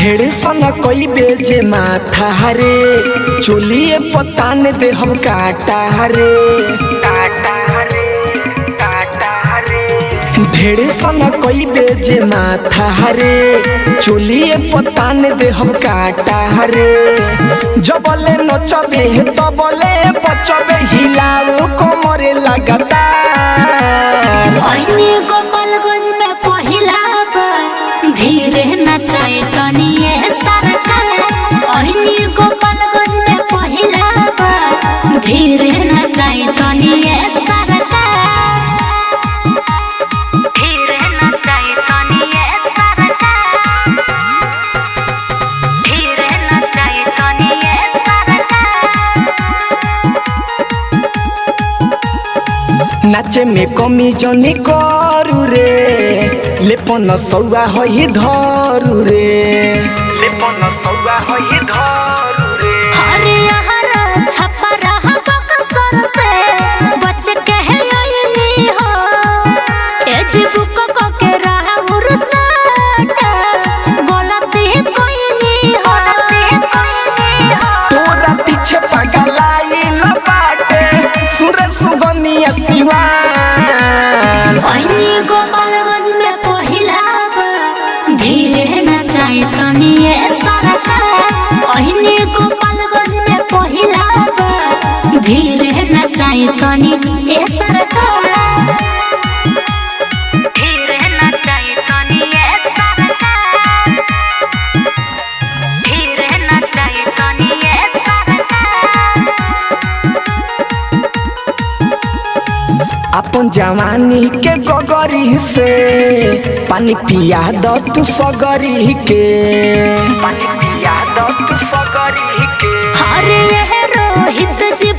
ढेर सना कोई बेजे माथा रे चोलिए पतान दे हम काटा रे ढेर सना कोई बेजे माथा रे चोलिए पतान दे हम काटा रे जबले नचबे तबले बचबे हिलाओ कमरे लगातार गोपालगंज में पहिला धीरे नचाए तनिए सरकार गोपालगंज में पहिला धीरे नचाए तनिए नाचे में कमी जनी करू रे लेपन सौआ होई धरू रे लेपन सौआ होई धरू रे अरे यार छपा रहा बक्सर से बच के है आईनी हो एज बुक को के रहा उरसट गलती कोई नहीं हो तोरा पीछे पगलाई लबाटे सुरे सुगनिया सिवान गोपालगंज में पहिला धीरे नचाए तनिए सरकार गोपालगंज में पहिला धीरे नचाए तनिए सरकार धीरे नचाए तनिए सरकार धीरे नचाए तनिए अपन जवानी के गगरी से पानी पिया द तू सगरी के पानी पिया द तू सगरी के अरे रोहित जी